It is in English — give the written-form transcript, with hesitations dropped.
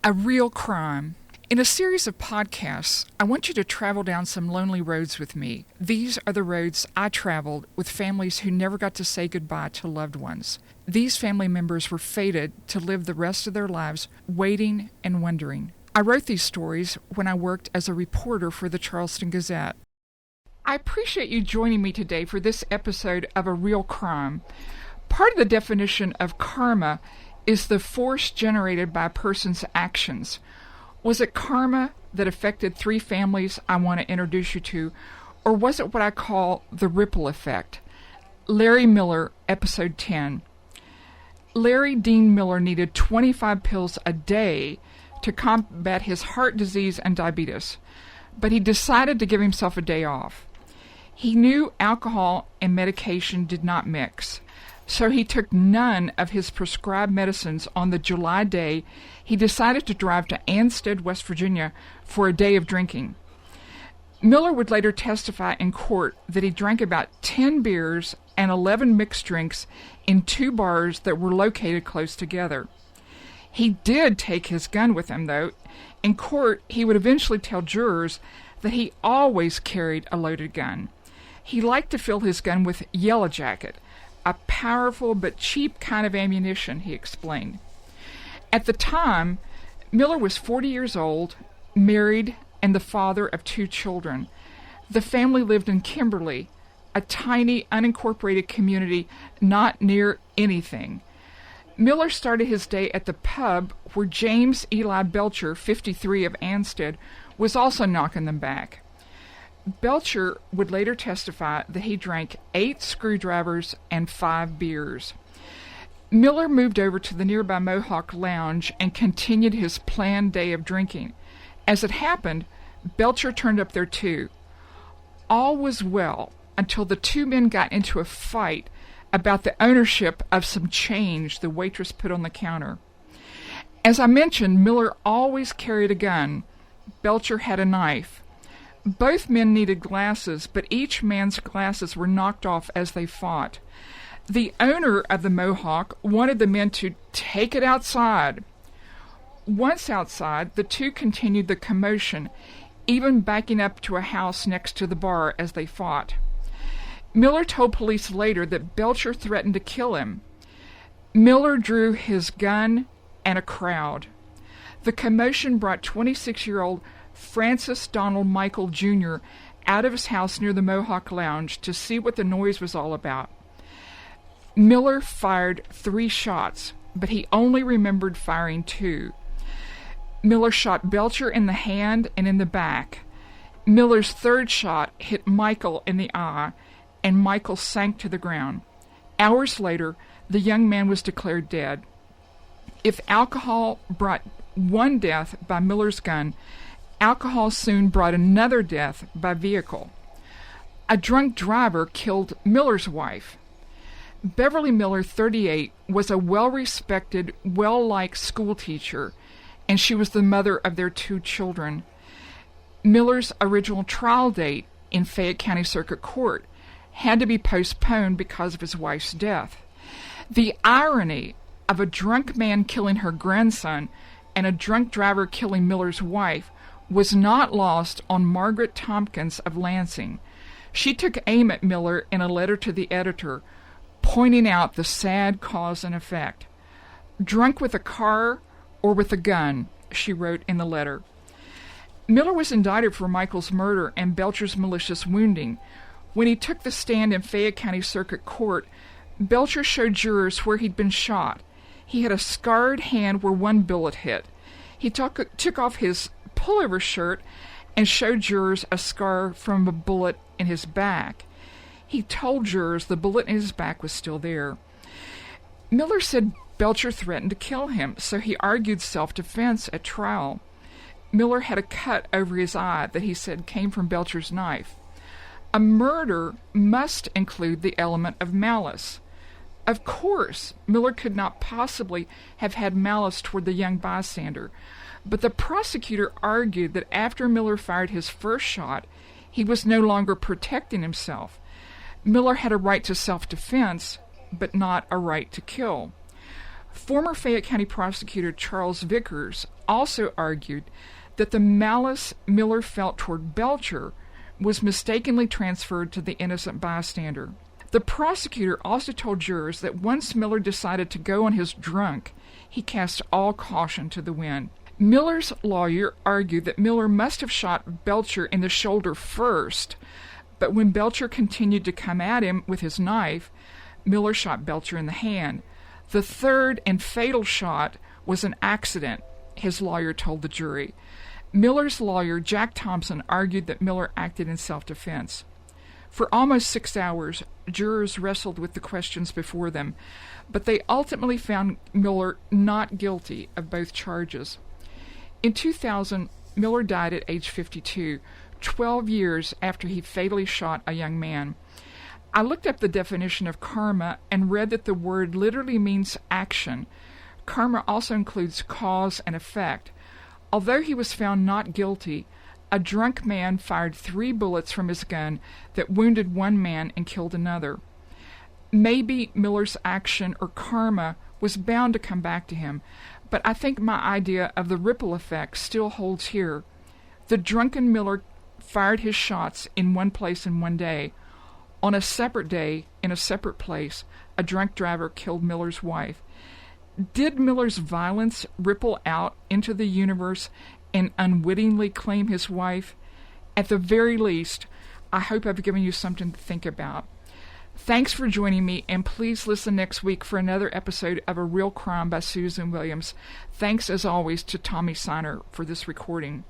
A real crime. In a series of podcasts, I want you to travel down some lonely roads with me. These are the roads I traveled with families who never got to say goodbye to loved ones. These family members were fated to live the rest of their lives waiting and wondering. I wrote these stories when I worked as a reporter for the Charleston Gazette. I appreciate you joining me today for this episode of A Real Crime. Part of the definition of karma is the force generated by a person's actions. Was it karma that affected three families I want to introduce you to, or was it what I call the ripple effect? Larry Miller, Episode 10. Larry Dean Miller needed 25 pills a day to combat his heart disease and diabetes, but he decided to give himself a day off. He knew alcohol and medication did not mix, so he took none of his prescribed medicines on the July day he decided to drive to Ansted, West Virginia for a day of drinking. Miller would later testify in court that he drank about 10 beers and 11 mixed drinks in two bars that were located close together. He did take his gun with him, though. In court, he would eventually tell jurors that he always carried a loaded gun. He liked to fill his gun with Yellow Jacket, a powerful but cheap kind of ammunition, he explained. At the time, Miller was 40 years old, married, and the father of two children. The family lived in Kimberly, a tiny, unincorporated community not near anything. Miller started his day at the pub where James Eli Belcher, 53 of Ansted, was also knocking them back. Belcher would later testify that he drank 8 screwdrivers and 5 beers. Miller moved over to the nearby Mohawk Lounge and continued his planned day of drinking. As it happened, Belcher turned up there too. All was well until the two men got into a fight about the ownership of some change the waitress put on the counter. As I mentioned, Miller always carried a gun. Belcher had a knife. Both men needed glasses, but each man's glasses were knocked off as they fought. The owner of the Mohawk wanted the men to take it outside. Once outside, the two continued the commotion, even backing up to a house next to the bar as they fought. Miller told police later that Belcher threatened to kill him. Miller drew his gun and a crowd. The commotion brought 26-year-old Francis Donald Michael Jr. out of his house near the Mohawk Lounge to see what the noise was all about. Miller fired 3 shots, but he only remembered firing 2. Miller shot Belcher in the hand and in the back. Miller's third shot hit Michael in the eye, and Michael sank to the ground. Hours later, the young man was declared dead. If alcohol brought one death by Miller's gun, alcohol soon brought another death by vehicle. A drunk driver killed Miller's wife. Beverly Miller, 38, was a well-respected, well-liked schoolteacher, and she was the mother of their 2 children. Miller's original trial date in Fayette County Circuit Court had to be postponed because of his wife's death. The irony of a drunk man killing her grandson and a drunk driver killing Miller's wife was not lost on Margaret Tompkins of Lansing. She took aim at Miller in a letter to the editor, pointing out the sad cause and effect. "Drunk with a car or with a gun," she wrote in the letter. Miller was indicted for Michael's murder and Belcher's malicious wounding. When he took the stand in Fayette County Circuit Court, Belcher showed jurors where he'd been shot. He had a scarred hand where one bullet hit. He took off his pullover shirt and showed jurors a scar from a bullet in his back. He told jurors the bullet in his back was still there. Miller said Belcher threatened to kill him, so he argued self-defense at trial. Miller had a cut over his eye that he said came from Belcher's knife. A murder must include the element of malice. Of course, Miller could not possibly have had malice toward the young bystander, but the prosecutor argued that after Miller fired his first shot, he was no longer protecting himself. Miller had a right to self-defense, but not a right to kill. Former Fayette County prosecutor Charles Vickers also argued that the malice Miller felt toward Belcher was mistakenly transferred to the innocent bystander. The prosecutor also told jurors that once Miller decided to go on his drunk, he cast all caution to the wind. Miller's lawyer argued that Miller must have shot Belcher in the shoulder first, but when Belcher continued to come at him with his knife, Miller shot Belcher in the hand. The third and fatal shot was an accident, his lawyer told the jury. Miller's lawyer, Jack Thompson, argued that Miller acted in self-defense. For almost 6 hours, jurors wrestled with the questions before them, but they ultimately found Miller not guilty of both charges. In 2000, Miller died at age 52, 12 years after he fatally shot a young man. I looked up the definition of karma and read that the word literally means action. Karma also includes cause and effect. Although he was found not guilty, a drunk man fired 3 bullets from his gun that wounded one man and killed another. Maybe Miller's action or karma was bound to come back to him, but I think my idea of the ripple effect still holds here. The drunken Miller fired his shots in one place in one day. On a separate day, in a separate place, a drunk driver killed Miller's wife. Did Miller's violence ripple out into the universe and unwittingly claim his wife? At the very least, I hope I've given you something to think about. Thanks for joining me, and please listen next week for another episode of A Real Crime by Susan Williams. Thanks, as always, to Tommy Siner for this recording.